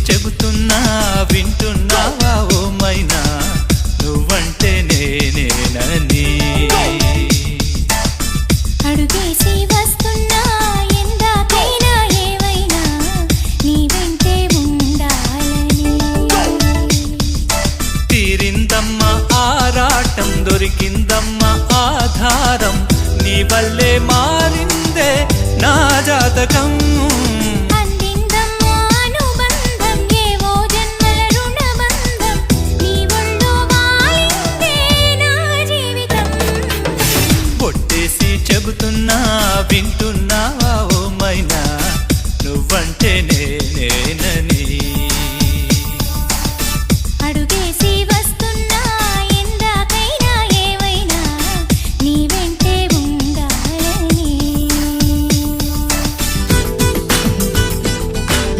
చెబుతున్నా వింటున్నావా ఓ మైనా నువ్వంటే నేనేనని అడుగేసి వస్తున్నా ఎందాకైనా ఏవైనా నీ వెంటే ఉండాలని తీరిందమ్మా ఆరాటం దొరికిందమ్మా ఆధారం నీ వల్లే మారిందే నా జాతకం